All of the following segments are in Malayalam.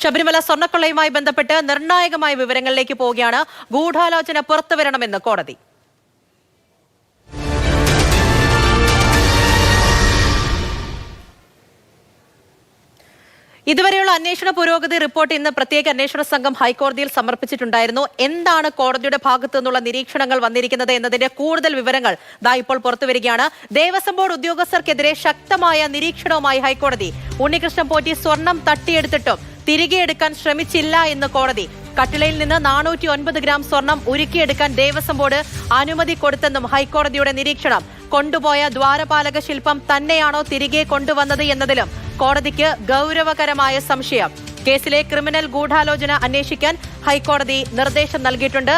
ശബരിമല സ്വർണ്ണക്കൊള്ളയുമായി ബന്ധപ്പെട്ട് നിർണായകമായ വിവരങ്ങളിലേക്ക് പോവുകയാണ്. ഗൂഢാലോചന പുറത്തുവരണമെന്ന് കോടതി. ഇതുവരെയുള്ള അന്വേഷണ പുരോഗതി റിപ്പോർട്ട് ഇന്ന് പ്രത്യേക അന്വേഷണ സംഘം ഹൈക്കോടതിയിൽ സമർപ്പിച്ചിട്ടുണ്ടായിരുന്നു. എന്താണ് കോടതിയുടെ ഭാഗത്തു നിന്നുള്ള നിരീക്ഷണങ്ങൾ വന്നിരിക്കുന്നത് എന്നതിന്റെ കൂടുതൽ വിവരങ്ങൾ ഇപ്പോൾ പുറത്തുവരികയാണ്. ദേവസ്വം ബോർഡ് ഉദ്യോഗസ്ഥർക്കെതിരെ ശക്തമായ നിരീക്ഷണവുമായി ഹൈക്കോടതി. ഉണ്ണികൃഷ്ണൻ പോറ്റി സ്വർണം തട്ടിയെടുത്തിട്ടും തിരികെ എടുക്കാൻ ശ്രമിച്ചില്ല എന്ന് കോടതി. കട്ടിളയിൽ നിന്ന് 409 ഗ്രാം സ്വർണം ഉരുക്കിയെടുക്കാൻ ദേവസ്വം ബോർഡ് അനുമതി കൊടുത്തെന്നും ഹൈക്കോടതിയുടെ നിരീക്ഷണം. കൊണ്ടുപോയ ദ്വാരപാലക ശില്പം തന്നെയാണോ തിരികെ കൊണ്ടുവന്നത് എന്നതിലും കോടതിക്ക് ഗൗരവകരമായ സംശയം. കേസിലെ ക്രിമിനൽ ഗൂഢാലോചന അന്വേഷിക്കാൻ ഹൈക്കോടതി നിർദ്ദേശം നൽകിയിട്ടുണ്ട്.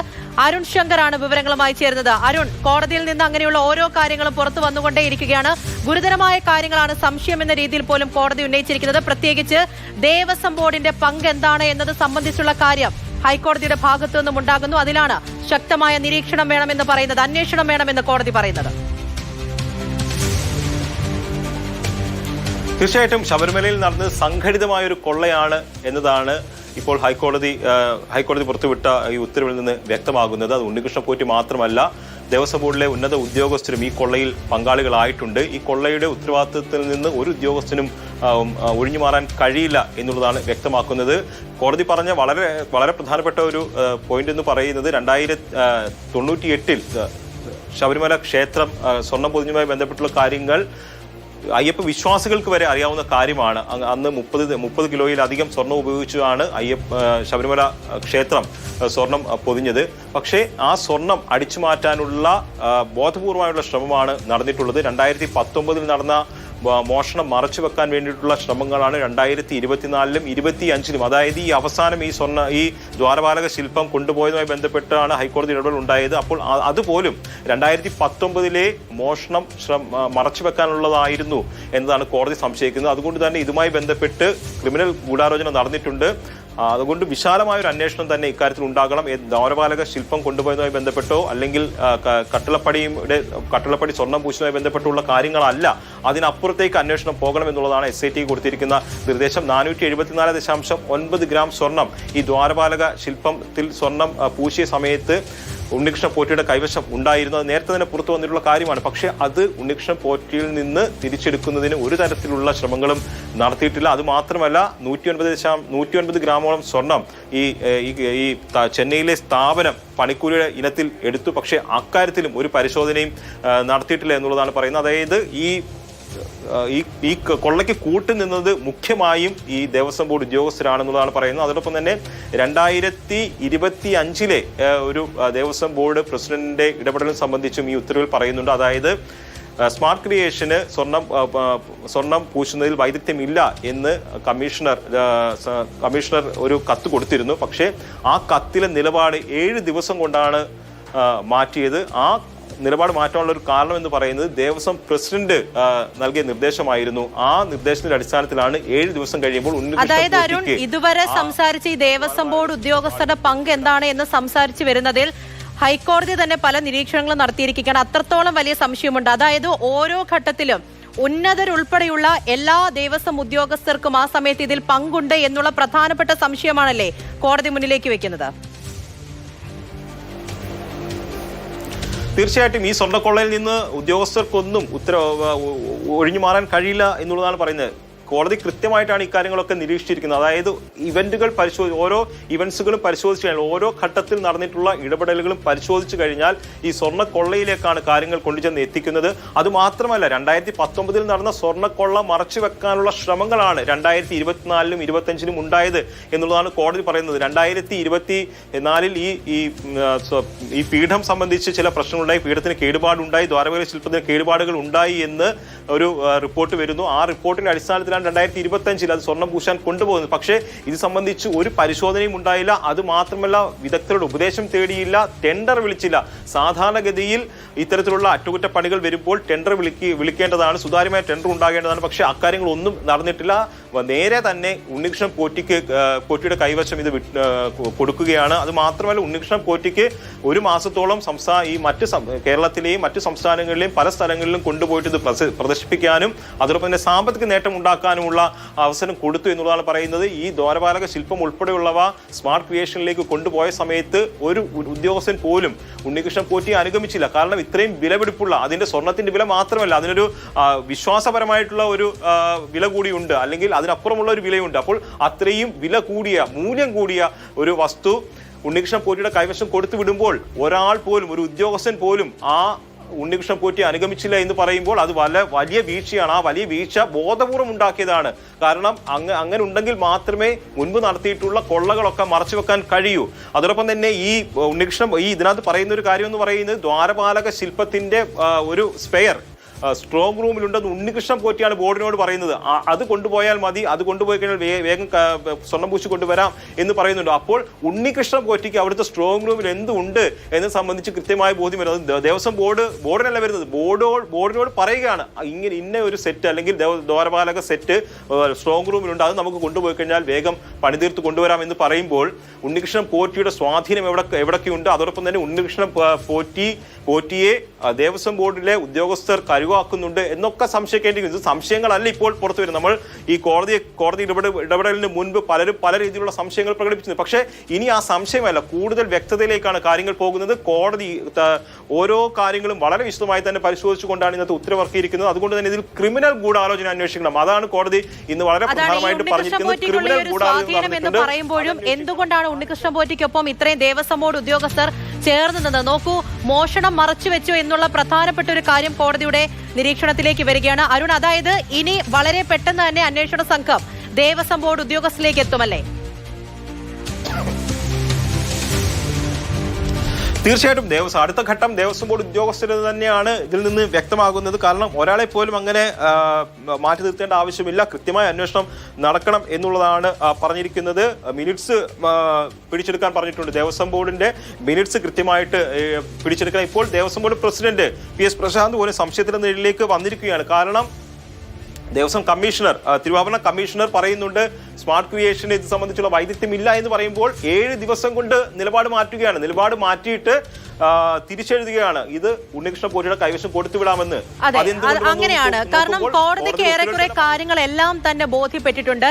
അരുൺ ശങ്കറാണ് വിവരങ്ങളുമായി ചേരുന്നത്. അരുൺ, കോടതിയിൽ നിന്ന് അങ്ങനെയുള്ള ഓരോ കാര്യങ്ങളും പുറത്തു വന്നുകൊണ്ടേയിരിക്കുകയാണ്. ഗുരുതരമായ കാര്യങ്ങളാണ് സംശയം എന്ന രീതിയിൽ പോലും കോടതി ഉന്നയിച്ചിരിക്കുന്നത്. പ്രത്യേകിച്ച് ദേവസ്വം ബോർഡിന്റെ പങ്ക് എന്താണ് എന്നത് സംബന്ധിച്ചുള്ള കാര്യം ഹൈക്കോടതിയുടെ ഭാഗത്തു നിന്നും ഉണ്ടാകുന്നു. അതിലാണ് ശക്തമായ നിരീക്ഷണം വേണമെന്ന് പറയുന്നത്, അന്വേഷണം വേണമെന്ന് കോടതി പറയുന്നത്. തീർച്ചയായിട്ടും ശബരിമലയിൽ നടന്നത് സംഘടിതമായ ഒരു കൊള്ളയാണ് എന്നതാണ് ഇപ്പോൾ ഹൈക്കോടതി പുറത്തുവിട്ട ഈ ഉത്തരവിൽ നിന്ന് വ്യക്തമാകുന്നത്. അത് ഉണ്ണികൃഷ്ണൻ പോറ്റി മാത്രമല്ല, ദേവസ്വം ബോർഡിലെ ഉന്നത ഉദ്യോഗസ്ഥരും ഈ കൊള്ളയിൽ പങ്കാളികളായിട്ടുണ്ട്. ഈ കൊള്ളയുടെ ഉത്തരവാദിത്തത്തിൽ നിന്ന് ഒരു ഉദ്യോഗസ്ഥനും ഒഴിഞ്ഞു മാറാൻ കഴിയില്ല എന്നുള്ളതാണ് വ്യക്തമാക്കുന്നത്. കോടതി പറഞ്ഞ വളരെ പ്രധാനപ്പെട്ട ഒരു പോയിന്റ് എന്ന് പറയുന്നത് 1998 ശബരിമല ക്ഷേത്രം സ്വർണ്ണം പൊതിഞ്ഞുമായി ബന്ധപ്പെട്ടുള്ള കാര്യങ്ങൾ അയ്യപ്പ വിശ്വാസികൾക്ക് വരെ അറിയാവുന്ന കാര്യമാണ്. അന്ന് 30 കിലോയിലധികം സ്വർണം ഉപയോഗിച്ചാണ് ശബരിമല ക്ഷേത്രം സ്വർണം പൊതിഞ്ഞത്. പക്ഷേ ആ സ്വർണം അടിച്ചു മാറ്റാനുള്ള ബോധപൂർവമായുള്ള ശ്രമമാണ് നടന്നിട്ടുള്ളത്. 2019 നടന്ന മോഷണം മറച്ചു വെക്കാൻ വേണ്ടിയിട്ടുള്ള ശ്രമങ്ങളാണ് 2024-ലും 2025-ലും, അതായത് ഈ അവസാനം ഈ ദ്വാരപാലക ശില്പം കൊണ്ടുപോയതുമായി ബന്ധപ്പെട്ടാണ് ഹൈക്കോടതി ഇടപെടൽ ഉണ്ടായത്. അപ്പോൾ അതുപോലും 2019-ലെ മോഷണം മറച്ചു വെക്കാനുള്ളതായിരുന്നു എന്നതാണ് കോടതി സംശയിക്കുന്നത്. അതുകൊണ്ട് തന്നെ ഇതുമായി ബന്ധപ്പെട്ട് ക്രിമിനൽ ഗൂഢാലോചന നടന്നിട്ടുണ്ട്. അതുകൊണ്ട് വിശാലമായ ഒരു അന്വേഷണം തന്നെ ഇക്കാര്യത്തിൽ ഉണ്ടാകണം. ദ്വാരപാലക ശില്പം കൊണ്ടുപോയതുമായി ബന്ധപ്പെട്ടോ അല്ലെങ്കിൽ കട്ടിളപ്പടി സ്വർണം പൂശുന്നതുമായി ബന്ധപ്പെട്ടുള്ള കാര്യങ്ങളല്ല, അതിനപ്പുറത്തേക്ക് അന്വേഷണം പോകണം എന്നുള്ളതാണ് SIT കൊടുത്തിരിക്കുന്ന നിർദ്ദേശം. 474.9 ഗ്രാം സ്വർണം ഈ ദ്വാരപാലക ശില്പത്തിൽ സ്വർണം പൂശിയ സമയത്ത് ഉണ്ണികൃഷ്ണൻ പോറ്റിയുടെ കൈവശം ഉണ്ടായിരുന്നത് നേരത്തെ തന്നെ പുറത്തു വന്നിട്ടുള്ള കാര്യമാണ്. പക്ഷെ അത് ഉണ്ണികൃഷ്ണൻ പോറ്റിയിൽ നിന്ന് തിരിച്ചെടുക്കുന്നതിന് ഒരു തരത്തിലുള്ള ശ്രമങ്ങളും നടത്തിയിട്ടില്ല. അത് മാത്രമല്ല 109 ഗ്രാമോളം സ്വർണം ഈ ചെന്നൈയിലെ സ്ഥാപനം പണിക്കൂലിയുടെ ഇനത്തിൽ എടുത്തു. പക്ഷെ അക്കാര്യത്തിലും ഒരു പരിശോധനയും നടത്തിയിട്ടില്ല എന്നുള്ളതാണ് പറയുന്നത്. അതായത് ഈ കൊള്ളയ്ക്ക് കൂട്ടുനിന്നത് മുഖ്യമായും ഈ ദേവസ്വം ബോർഡ് ഉദ്യോഗസ്ഥരാണെന്നുള്ളതാണ് പറയുന്നത്. അതോടൊപ്പം തന്നെ 2025-ലെ ഒരു ദേവസ്വം ബോർഡ് പ്രസിഡന്റിന്റെ ഇടപെടലും സംബന്ധിച്ചും ഈ ഉത്തരവിൽ പറയുന്നുണ്ട്. അതായത് സ്മാർട്ട് ക്രിയേഷന് സ്വർണം പൂശുന്നതിൽ വൈദഗ്ധ്യമില്ല എന്ന് കമ്മീഷണർ ഒരു കത്ത് കൊടുത്തിരുന്നു. പക്ഷേ ആ കത്തിലെ നിലപാട് 7 ദിവസം കൊണ്ടാണ് മാറ്റിയത്. ആ നിലപാട് മാറ്റാനുള്ള ഒരു കാരണം എന്ന് പറയുന്നത് ദേവസ്വം പ്രസിഡന്റ് നൽകിയ നിർദ്ദേശമായിരുന്നു. ആ നിർദ്ദേശത്തിന്റെ അടിസ്ഥാനത്തിലാണ് 7 ദിവസം കഴിയുമ്പോൾ അതായത് അരുൺ, ഇതുവരെ സംസാരിച്ച ഈ ദേവസ്വം ബോർഡ് ഉദ്യോഗസ്ഥരുടെ പങ്ക് എന്താണ് എന്ന് സംസാരിച്ചു വരുന്നതിൽ ഹൈക്കോടതി തന്നെ പല നിരീക്ഷണങ്ങളും നടത്തിയിരിക്കുകയാണ്. അത്രത്തോളം വലിയ സംശയമുണ്ട്. അതായത് ഓരോ ഘട്ടത്തിലും ഉന്നതരുൾപ്പെടെയുള്ള എല്ലാ ദേവസ്വം ഉദ്യോഗസ്ഥർക്കും ആ സമയത്ത് ഇതിൽ പങ്കുണ്ട് എന്നുള്ള പ്രധാനപ്പെട്ട സംശയമാണല്ലേ കോടതി മുന്നിലേക്ക് വെക്കുന്നത്? തീർച്ചയായിട്ടും ഈ സ്വർണ്ണക്കൊള്ളയിൽ നിന്ന് ഉദ്യോഗസ്ഥർക്കൊന്നും ഒഴിഞ്ഞു മാറാൻ കഴിയില്ല എന്നുള്ളതാണ് പറയുന്നത്. കോടതി കൃത്യമായിട്ടാണ് ഇക്കാര്യങ്ങളൊക്കെ നിരീക്ഷിച്ചിരിക്കുന്നത്. അതായത് ഓരോ ഇവന്റ്സുകളും പരിശോധിച്ചു കഴിഞ്ഞാൽ, ഓരോ ഘട്ടത്തിൽ നടന്നിട്ടുള്ള ഇടപെടലുകളും പരിശോധിച്ചു കഴിഞ്ഞാൽ ഈ സ്വർണ്ണക്കൊള്ളയിലേക്കാണ് കാര്യങ്ങൾ കൊണ്ടുചെന്ന് എത്തിക്കുന്നത്. അതുമാത്രമല്ല 2019 നടന്ന സ്വർണ്ണക്കൊള്ള മറച്ചു വെക്കാനുള്ള ശ്രമങ്ങളാണ് 2024-ലും 2025-ലും ഉണ്ടായത് എന്നുള്ളതാണ് കോടതി പറയുന്നത്. 2024-ൽ ഈ പീഠം സംബന്ധിച്ച് ചില പ്രശ്നങ്ങളുണ്ടായി, പീഠത്തിന് കേടുപാടുണ്ടായി, ദ്വാരപാലക ശില്പത്തിന് കേടുപാടുകൾ ഉണ്ടായി എന്ന് ഒരു റിപ്പോർട്ട് വരുന്നു. ആ റിപ്പോർട്ടിന്റെ അടിസ്ഥാനത്തിലാണ് 2025-ൽ അത് സ്വർണം പൂശാൻ കൊണ്ടുപോകുന്നത്. പക്ഷേ ഇത് സംബന്ധിച്ച് ഒരു പരിശോധനയും ഉണ്ടായില്ല. അത് മാത്രമല്ല വിദഗ്ധരുടെ ഉപദേശം തേടിയില്ല, ടെൻഡർ വിളിച്ചില്ല. സാധാരണഗതിയിൽ ഇത്തരത്തിലുള്ള അറ്റകുറ്റപ്പണികൾ വരുമ്പോൾ ടെൻഡർ വിളിക്കേണ്ടതാണ്, സുതാര്യമായ ടെൻഡർ ഉണ്ടാകേണ്ടതാണ്. പക്ഷേ അക്കാര്യങ്ങളൊന്നും നടന്നിട്ടില്ല. നേരെ തന്നെ ഉണ്ണികൃഷ്ണൻ പോറ്റിയുടെ കൈവശം ഇത് കൊടുക്കുകയാണ്. അത് മാത്രമല്ല ഉണ്ണികൃഷ്ണൻ പോറ്റിക്ക് 1 മാസത്തോളം കേരളത്തിലെയും മറ്റു സംസ്ഥാനങ്ങളിലെയും പല സ്ഥലങ്ങളിലും കൊണ്ടുപോയിട്ട് ഇത് പ്രദർശിപ്പിക്കാനും അതോടൊപ്പം തന്നെ സാമ്പത്തിക നേട്ടം ഉണ്ടാക്കാൻ വെക്കാനുമുള്ള അവസരം കൊടുത്തു എന്നുള്ളതാണ് പറയുന്നത്. ഈ ദ്വാരപാലക ശില്പം ഉൾപ്പെടെയുള്ളവ സ്മാർട്ട് ക്രിയേഷനിലേക്ക് കൊണ്ടുപോയ സമയത്ത് ഒരു ഉദ്യോഗസ്ഥൻ പോലും ഉണ്ണികൃഷ്ണൻ പോറ്റിയെ അനുഗമിച്ചില്ല. കാരണം ഇത്രയും വിലപിടിപ്പുള്ള, അതിന്റെ സ്വർണത്തിന്റെ വില മാത്രമല്ല, അതിനൊരു വിശ്വാസപരമായിട്ടുള്ള ഒരു വില കൂടിയുണ്ട്, അല്ലെങ്കിൽ അതിനപ്പുറമുള്ള ഒരു വിലയുണ്ട്. അപ്പോൾ അത്രയും വില കൂടിയ, മൂല്യം കൂടിയ ഒരു വസ്തു ഉണ്ണികൃഷ്ണൻ പോറ്റിയുടെ കൈവശം കൊടുത്തു വിടുമ്പോൾ ഒരാൾ പോലും, ഒരു ഉദ്യോഗസ്ഥൻ പോലും ആ ഉണ്ണികൃഷ്ണൻ പോറ്റി അനുഗമിച്ചില്ല എന്ന് പറയുമ്പോൾ അത് വലിയ വീഴ്ചയാണ്. ആ വലിയ വീഴ്ച ബോധപൂർവം ഉണ്ടാക്കിയതാണ്. കാരണം അങ്ങനെ ഉണ്ടെങ്കിൽ മാത്രമേ മുൻപ് നടത്തിയിട്ടുള്ള കൊള്ളകളൊക്കെ മറച്ചു വെക്കാൻ കഴിയൂ. അതോടൊപ്പം തന്നെ ഈ ഉണ്ണികൃഷ്ണൻ ഇതിനകത്ത് പറയുന്ന ഒരു കാര്യം എന്ന് പറയുന്നത്, ദ്വാരപാലക ശില്പത്തിന്റെ ഒരു സ്പെയർ സ്ട്രോങ് റൂമിലുണ്ടെന്ന് ഉണ്ണികൃഷ്ണൻ പോറ്റിയാണ് ബോർഡിനോട് പറയുന്നത്. അത് കൊണ്ടുപോയാൽ മതി, അത് കൊണ്ടുപോയി കഴിഞ്ഞാൽ വേഗം സ്വർണ്ണം പൂശി കൊണ്ടുവരാം എന്ന് പറയുന്നുണ്ട്. അപ്പോൾ ഉണ്ണികൃഷ്ണൻ പോറ്റിക്ക് അവിടുത്തെ സ്ട്രോങ് റൂമിൽ എന്തുണ്ട് എന്ന് സംബന്ധിച്ച് കൃത്യമായ ബോധ്യം വരുന്നത് ദേവസ്വം ബോർഡിനല്ല വരുന്നത്, ബോർഡിനോട് പറയുകയാണ് ഇന്ന ഒരു സെറ്റ് അല്ലെങ്കിൽ ദ്വാരപാലക സെറ്റ് സ്ട്രോങ് റൂമിലുണ്ട്, അത് നമുക്ക് കൊണ്ടുപോയി കഴിഞ്ഞാൽ വേഗം പണിതീർത്ത് കൊണ്ടുവരാം എന്ന് പറയുമ്പോൾ ഉണ്ണികൃഷ്ണൻ പോറ്റിയുടെ സ്വാധീനം എവിടൊക്കെയുണ്ട്. അതോടൊപ്പം തന്നെ ഉണ്ണികൃഷ്ണൻ പോറ്റിയെ ദേവസ്വം ബോർഡിലെ ഉദ്യോഗസ്ഥർ കരുവാക്കുന്നുണ്ട് എന്നൊക്കെ സംശയിക്കേണ്ടിയിരിക്കുന്നു. ഇത് സംശയങ്ങളല്ല ഇപ്പോൾ പുറത്തു വരുന്നത്. നമ്മൾ ഈ കോടതി ഇടപെടലിന് മുൻപ് പലരും പല രീതിയിലുള്ള സംശയങ്ങൾ പ്രകടിപ്പിച്ചിരുന്നു. പക്ഷേ ഇനി ആ സംശയമല്ല, കൂടുതൽ വ്യക്തതയിലേക്കാണ് കാര്യങ്ങൾ പോകുന്നത്. കോടതി ഓരോ കാര്യങ്ങളും വളരെ വിശദമായി തന്നെ പരിശോധിച്ചുകൊണ്ടാണ് ഇന്നത്തെ ഉത്തരവിറക്കിയിരിക്കുന്നത്. അതുകൊണ്ട് തന്നെ ഇതിൽ ക്രിമിനൽ ഗൂഢാലോചന അന്വേഷിക്കണം. അതാണ് കോടതി ഇന്ന് വളരെ പ്രധാനമായിട്ട് പറഞ്ഞിരിക്കുന്നത്. ക്രിമിനൽ ഗൂഢാലോചന പറയുമ്പോഴും എന്തുകൊണ്ടാണ് ഉണ്ണികൃഷ്ണൻ പോറ്റിക്കൊപ്പം ഇത്രയും ദേവസ്വം ബോർഡ് ഉദ്യോഗസ്ഥർ ചേർന്ന് നിന്ന്? നോക്കൂ, മോഷണം മറച്ചുവെച്ചു എന്നുള്ള പ്രധാനപ്പെട്ട ഒരു കാര്യം കോടതിയുടെ നിരീക്ഷണത്തിലേക്ക് വരികയാണ് അരുൺ. അതായത് ഇനി വളരെ പെട്ടെന്ന് തന്നെ അന്വേഷണ സംഘം ദേവസ്വം ബോർഡ് ഉദ്യോഗസ്ഥരിലേക്ക് എത്തുമല്ലേ? തീർച്ചയായിട്ടും അടുത്ത ഘട്ടം ദേവസ്വം ബോർഡ് ഉദ്യോഗസ്ഥർ തന്നെയാണ് ഇതിൽ നിന്ന് വ്യക്തമാകുന്നത്. കാരണം ഒരാളെ പോലും അങ്ങനെ മാറ്റി നിർത്തേണ്ട ആവശ്യമില്ല, കൃത്യമായ അന്വേഷണം നടക്കണം എന്നുള്ളതാണ് പറഞ്ഞിരിക്കുന്നത്. മിനിറ്റ്സ് പിടിച്ചെടുക്കാൻ പറഞ്ഞിട്ടുണ്ട്. ദേവസ്വം ബോർഡിന്റെ മിനിറ്റ്സ് കൃത്യമായിട്ട് പിടിച്ചെടുക്കണം. ഇപ്പോൾ Devaswom board president PS Prasanth പോലും സംശയത്തിന്റെ നിഴലിലേക്ക് വന്നിരിക്കുകയാണ്. കാരണം ദേവസ്വം കമ്മീഷണർ, തിരുവാഭരണ കമ്മീഷണർ പറയുന്നുണ്ട് സ്മാർട്ട് ക്രിയേഷന് ഇത് സംബന്ധിച്ചുള്ള വൈദഗ്ധ്യമില്ല എന്ന് പറയുമ്പോൾ 7 ദിവസം കൊണ്ട് നിലപാട് മാറ്റുകയാണ്. നിലപാട് മാറ്റിയിട്ട് തിരിച്ചെഴുതുകയാണ് ഇത് ഉണ്ണികൃഷ്ണൻ പോറ്റിയുടെ കൈവശം കൊടുത്തുവിടാമെന്ന്. അങ്ങനെയാണ്. കാരണം കോടതിക്ക് ഏറെക്കുറെ കാര്യങ്ങളെല്ലാം തന്നെ ബോധ്യപ്പെട്ടിട്ടുണ്ട്.